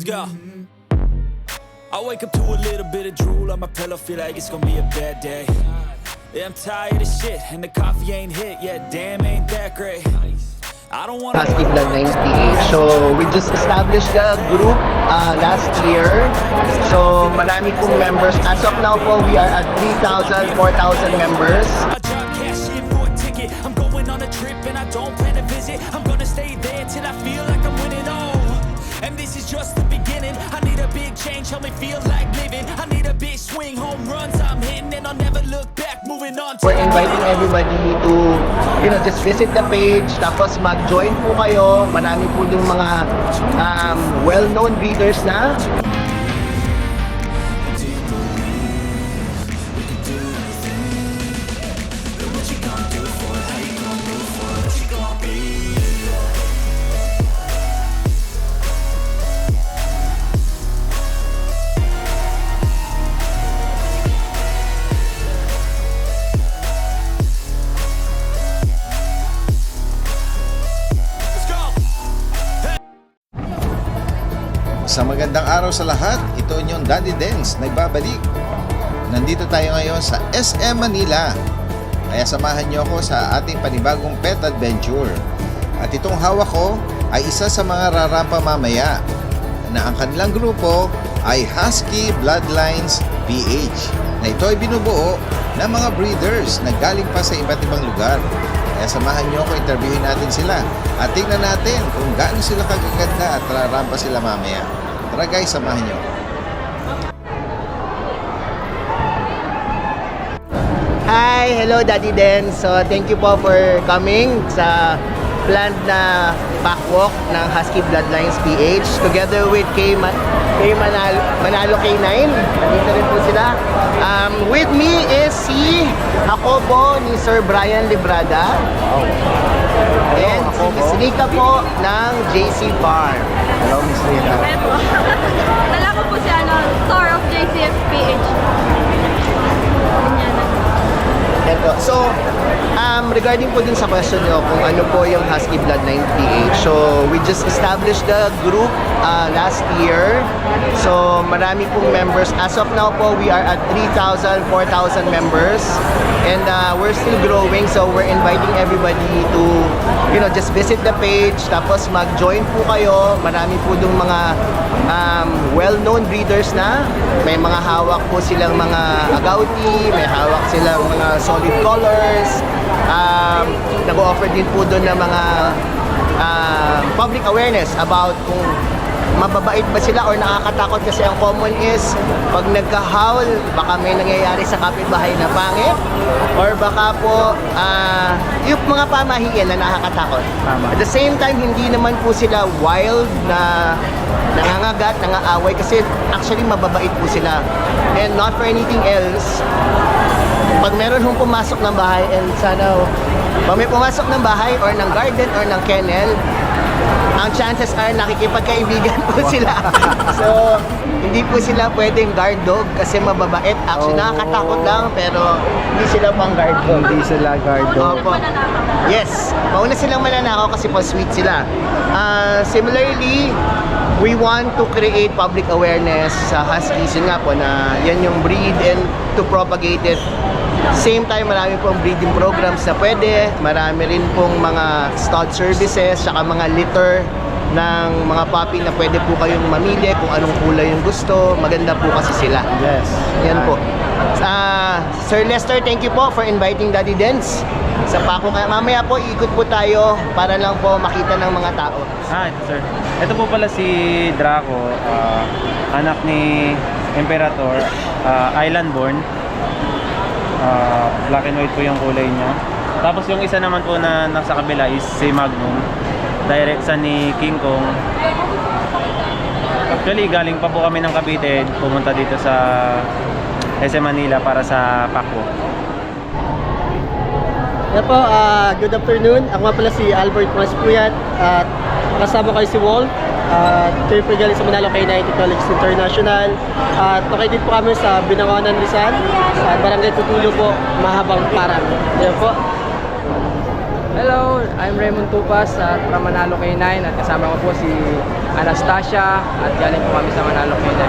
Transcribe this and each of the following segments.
go. I wake up to a little bit of drool on my pillow, feel like it's gonna be a bad day. Yeah, I'm tired of shit, and the coffee ain't hit yet, damn, ain't that great. I don't wanna Husky Blood 98. So we just established the group last year. So marami pong members. As of now po, we are at 3,000, 4,000 members. I drop cash in for a ticket. I'm going on a trip and I don't plan to visit. I'm gonna stay there till I feel like I'm winning all. And this is just the beginning. I need a big change, help me feel like living. I need a big swing, home runs I'm hitting, and I'll never look back. Moving on. We're inviting everybody to, just visit the page. Tapos mag-join po kayo. Marami po yung mga well-known breeders na. Sa magandang araw sa lahat, ito inyong Daddy Dance nagbabalik. Nandito tayo ngayon sa SM Manila. Kaya samahan niyo ako sa ating panibagong pet adventure. At itong hawak ko ay isa sa mga rarampa mamaya na ang kanilang grupo ay Husky Bloodlines PH, na ito ay binubuo ng mga breeders na galing pa sa iba't ibang lugar. Kaya samahan niyo ako, interviewin natin sila at tingnan natin kung gaano sila kagaganda at rarampa sila mamaya. Tara guys, samahan niyo. Hi! Hello Daddy Den! So thank you po for coming sa planned na backwalk ng Husky Bloodlines PH together with Manalo K9. Nandito rin po sila. With me is si Jacobo ni Sir Brian Librada. And si Miss Nika po ng JC Farm. Hello Miss Nika. Dala ko po si Star of JCFPH. So, regarding po dun sa question nyo kung ano po yung Husky Bloodline PH, so we just established the group last year. So, marami pong members. As of now po, we are at 3,000, 4,000 members. And we're still growing, so we're inviting everybody to, just visit the page. Tapos mag-join po kayo. Marami po dong mga well-known breeders na. May mga hawak po silang mga agouti, may hawak silang mga solid colors. Nag-offer din po doon ng mga public awareness about kung mababait ba sila or nakakatakot, kasi ang common is pag nagka-howl, baka may nangyayari sa kapitbahay na pangit or baka po yung mga pamahiin na nakakatakot. At the same time, hindi naman po sila wild na nangangagat, nangaaway, kasi actually mababait po sila. And not for anything else, pag meron hong pumasok ng bahay, and sana pag may pumasok ng bahay or ng garden or ng kennel, ang chances are nakikipagkaibigan po sila. So, hindi po sila pwedeng guard dog kasi mababait. Actually, nakakatakot lang, pero hindi sila pang guard dog. Hindi sila guard dog. Opo. Yes, mauna silang mananakaw kasi po sweet sila. Similarly, we want to create public awareness sa Huskies. Yun nga po na yan yung breed and to propagate it. Same time, marami pong breeding programs na pwede. Marami rin pong mga stud services, saka mga litter ng mga puppy na pwede po kayong mamili kung anong kulay yung gusto. Maganda po kasi sila. Yes. Yan po. Sir Lester, thank you po for inviting Daddy Dance sa Paco. Mamaya po, ikot po tayo para lang po makita ng mga tao. Ito sir. Ito po pala si Draco, anak ni Imperator, island born. Black and white po yung kulay niya. Tapos yung isa naman po na nasa kabila is si Magnum, direct sa ni King Kong. Actually galing pa po kami ng Cavite, pumunta dito sa SM Manila para sa Paco. Yan po, good afternoon. Ako nga pala si Albert Maspuyat at kasama kayo si Wolf. Kayo po galing sa Manalo K9 College International. At located po kami sa Binangonan, Rizal, sa Barangay Tutulo po, Mahabang Parang. Yan po. Hello, I'm Raymond Tupas at from Manalo K9 at kasama ko po si Anastasia at galing po kami sa Manalo K9.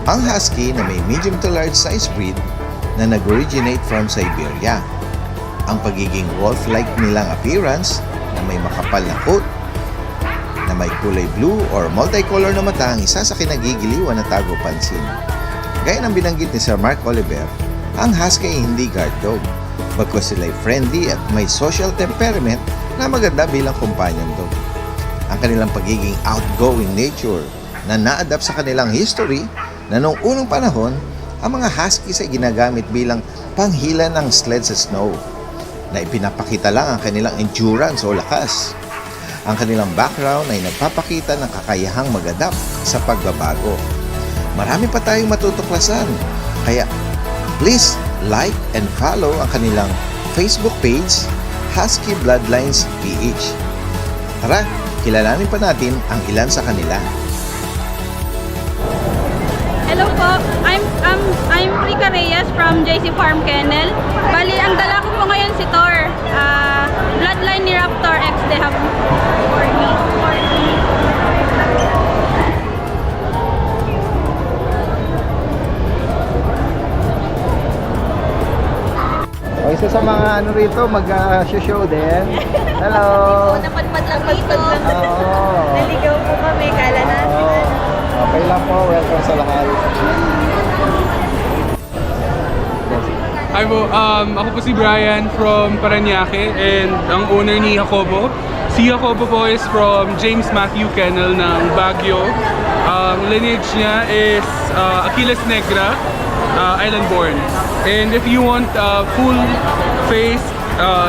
Ang Husky na may medium to large size breed na nag-originate from Siberia. Ang pagiging wolf-like nilang appearance na may makapal na coat, na may kulay blue or multicolor na mata ang isa sa kinagigiliwan na tago pansin. Gaya ng binanggit ni Sir Mark Oliver, ang Husky ay hindi guard dog, bagkus sila'y friendly at may social temperament na maganda bilang companion dog. Ang kanilang pagiging outgoing nature na na-adapt sa kanilang history na noong unang panahon, ang mga Huskies ay ginagamit bilang panghila ng sled sa snow, na ipinapakita lang ang kanilang endurance o lakas. Ang kanilang background ay nagpapakita ng kakayahang mag-adapt sa pagbabago. Marami pa tayong matutuklasan, kaya please like and follow ang kanilang Facebook page, Husky Bloodlines PH. Tara, kilalanin pa natin ang ilan sa kanila. Hello po, I'm Rika Reyes from JC Farm Kennel. Bali, ang dala ko po ngayon si Thor. Bloodline ni Raptor X, they have for me. O, isa sa mga ano rito, mag-show din. Hello! Napadpad lang dito. Oo. Naligaw po kami, kala natin. Oo. Okay lang po, welcome sa lahat. Hi po, ako po si Brian from Parañaque and ang owner ni Jacobo. Si Jacobo po is from James Matthew Kennel ng Baguio. Ang lineage niya is Achilles Negra, island born. And if you want full face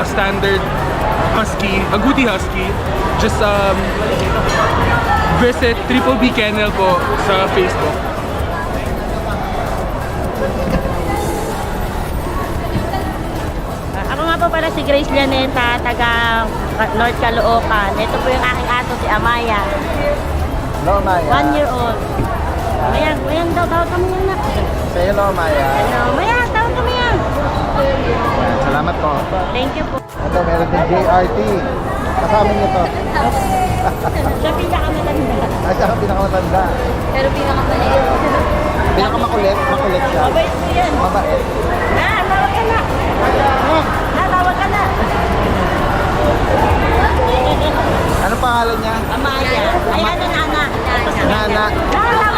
standard husky, agouti husky, just visit Triple B Kennel po sa Facebook. Ako nga po pala si Grace Llaneta, taga North Caloocan. Ito po yung aking aso, si Amaya. Hello, Maya. 1 year old. Ayan daw, tawag kami yan na. Say hello, Maya. Ano, Maya, tawag kami yan. Yan, salamat po. Thank you po. Ito, meron din JRT. Kasama niyo to. Siya pinakamatanda. Siya ang pinakamatanda. Pero pinakamalit. Pinakamakulit, makulit siya. Mabait po yan. Mabait. Tawag ka na. Tawag ka na. Ano pangalan niya? Amaya. Ayan ang Nana. Nana. Tawag ka na.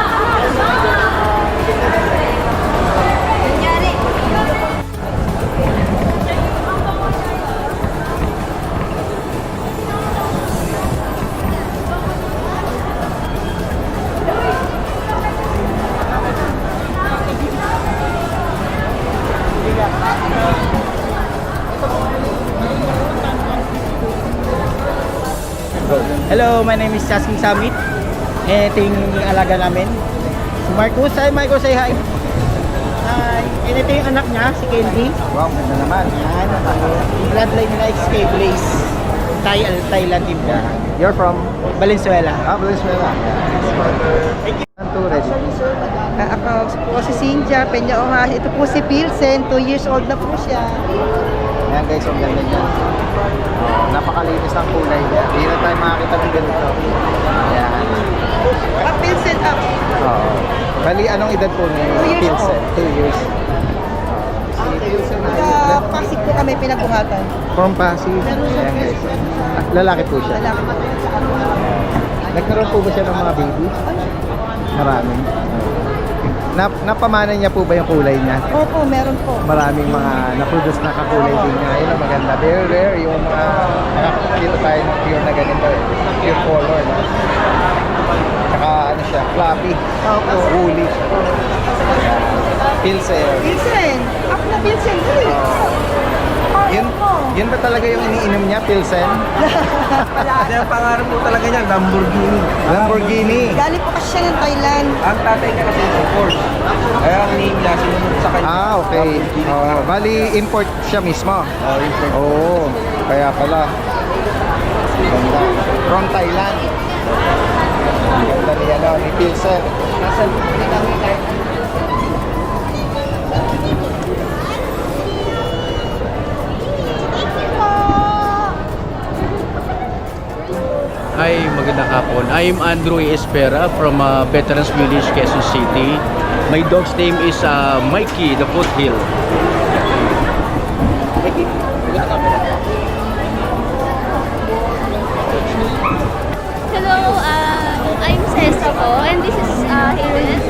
Hello, my name is Jasking Samit. Ito yung alaga namin. Si Marcus. Hi, Marcus. Say hi. Hi. And ito yung anak niya, si Candy. Wow, ganda naman. Yan. Yung bloodline nila is kay Blaze. Thailand team po. You're from? Valenzuela. Valenzuela. Two ready. Ako po si Cynthia Peña Oha. Ito po si Pilsen, 2 years old na po siya. Ayan guys, ang ganda niya. Napakalinis ng kulay niya. Hindi na tayo makakita ng ganito. Ayan. Pilsen up. Oo. Bali, anong edad po ni 2 years Pilsen? old. 2 years. Si Pilsen na Sa Pasig po kami pinagbuhatan. from Pasig. Ayan guys. Lalaki po siya. Lalaki pa sa kanila. Nagkaroon po ba siya ng mga baby? Marami. Napamana niya po ba yung kulay niya? Opo, meron po. Maraming mga na-produce na kakulay din niya. Ayun ang maganda. Very rare yung mga nakakita tayo ng pure na ganito eh. Pure color. No? Tsaka ano siya, fluffy. Opo. Woolly. Pilsen. Pilsen. Ako na Pilsen. Yun ba talaga yung iniinom niya, Pilsen? Ang pangarap po talaga niya, Lamborghini. Lamborghini. Galing po kasi siya ng Thailand. Ang tatay niya kasi is Porsche. Kaya ang name niya, sinunod sa kanya. Ah, okay. Bali, import siya mismo. Import. Oo. Kaya pala. Ganda. From Thailand. Ganda niya, no? Ni Pilsen. hapon. I am Andrew Espera from Veterans Village, Quezon City. My dog's name is Mikey, the Foothill. Mikey, Hello, I'm Cesa po, and this is Hades.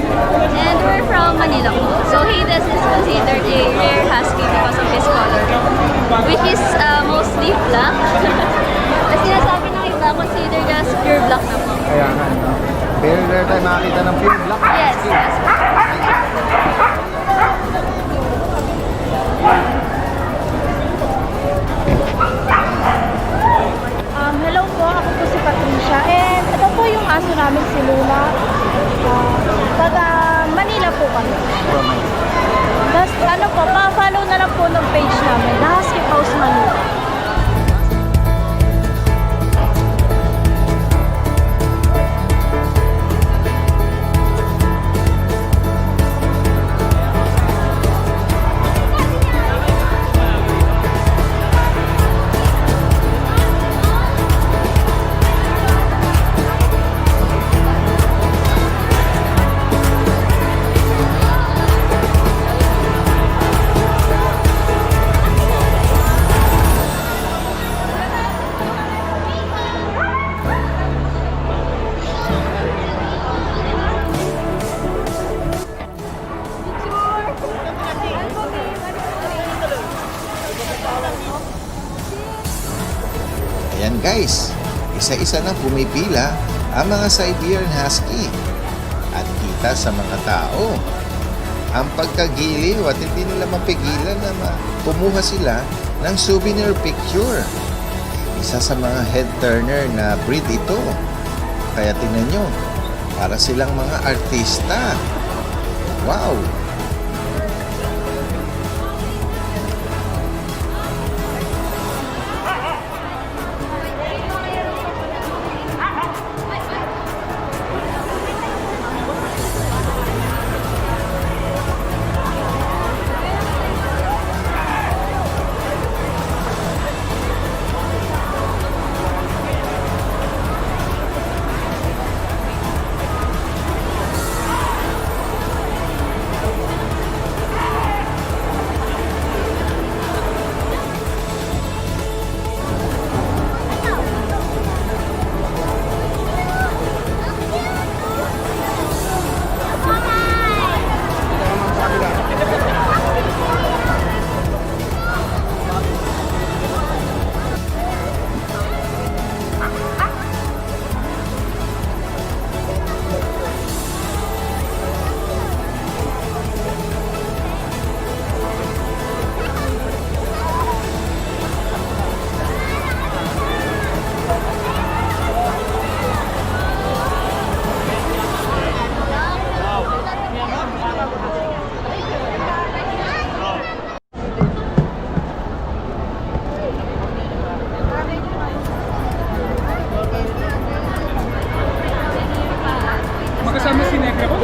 And we're from Manila po. So Hades is considered a rare husky because of his color, which is mostly black. As sinasabi ng iba, considered as pure black na po. Kaya nga, no? Very rare tayo makakita ng pure black. Yes, yes. Hello po, ako po si Patricia. And ito po yung aso namin si Luna. Taga Manila po kami. Tapos ano po, pa-follow na lang po ng page namin, The Husky House Manila. Ayan guys, isa-isa na pumipila ang mga Siberian Husky at kita sa mga tao ang pagkagiliw at hindi nila mapigilan na kumuha sila ng souvenir picture. Isa sa mga head turner na breed ito. Kaya tingnan nyo, para silang mga artista. Wow! Magkasama si Negra po?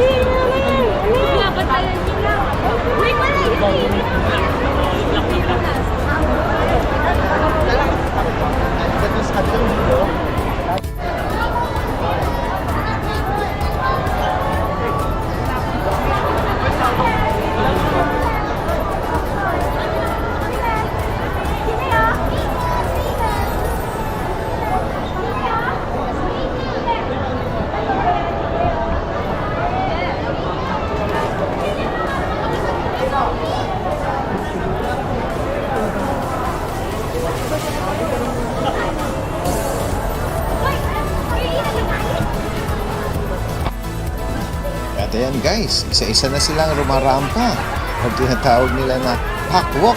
At ayan guys, isa-isa na silang rumarampa. Ang tinatawag nila na hawk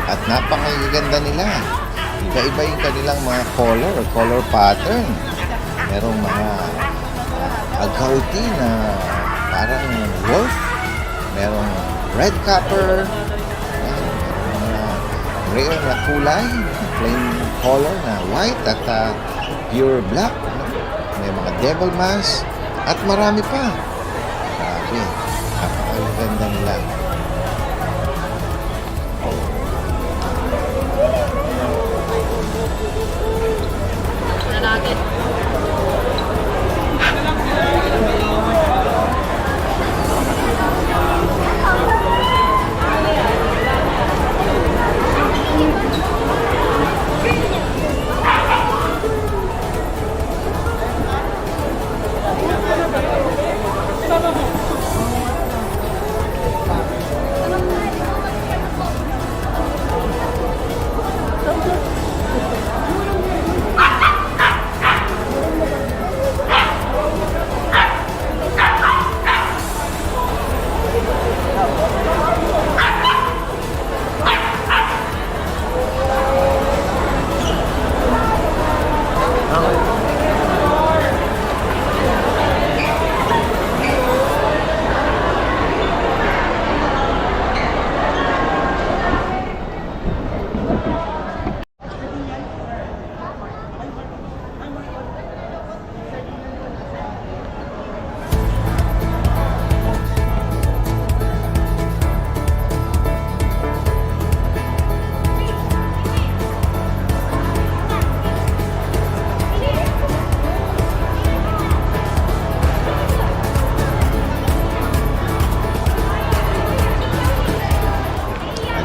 At napakaganda nila. Iba-iba yung kanilang mga color pattern. Merong mga agouti na parang wolf. Merong red copper. Mga rare na kulay. Plain color na white at pure black. May mga devil mask. At marami pa. Grabe. Napakaganda nila. Lalaki.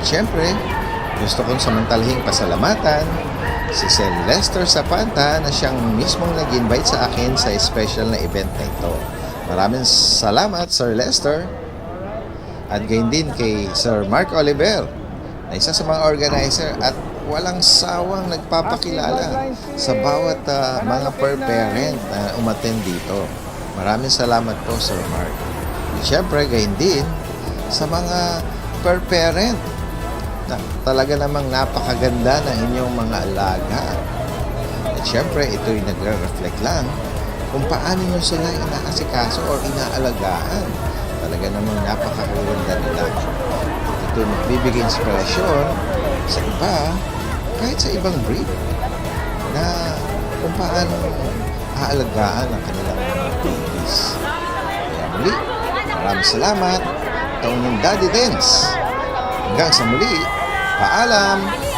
Siyempre, gusto kong samantalahing pasalamatan si Sir Lester Zapanta na siyang mismong nag-invite sa akin sa special na event na ito. Maraming salamat, Sir Lester. At gayon din kay Sir Mark Oliver, na isa sa mga organizer at walang sawang nagpapakilala sa bawat mga per parent na umattend dito. Maraming salamat po, Sir Mark. At syempre, gayon din sa mga per parent na talaga namang napakaganda ng inyong mga alaga. At syempre, ito'y nagre-reflect lang kung paano nyo sila inaasikaso o inaalagaan. Talaga namang napakaganda nila. Ito magbibigay inspirasyon sa iba, kahit sa ibang breed, na kung paano aalagaan ang kanilang mga babies. Kaya muli, maraming salamat. Ito ang Daddy Dance. Hanggang sa muli, paalam!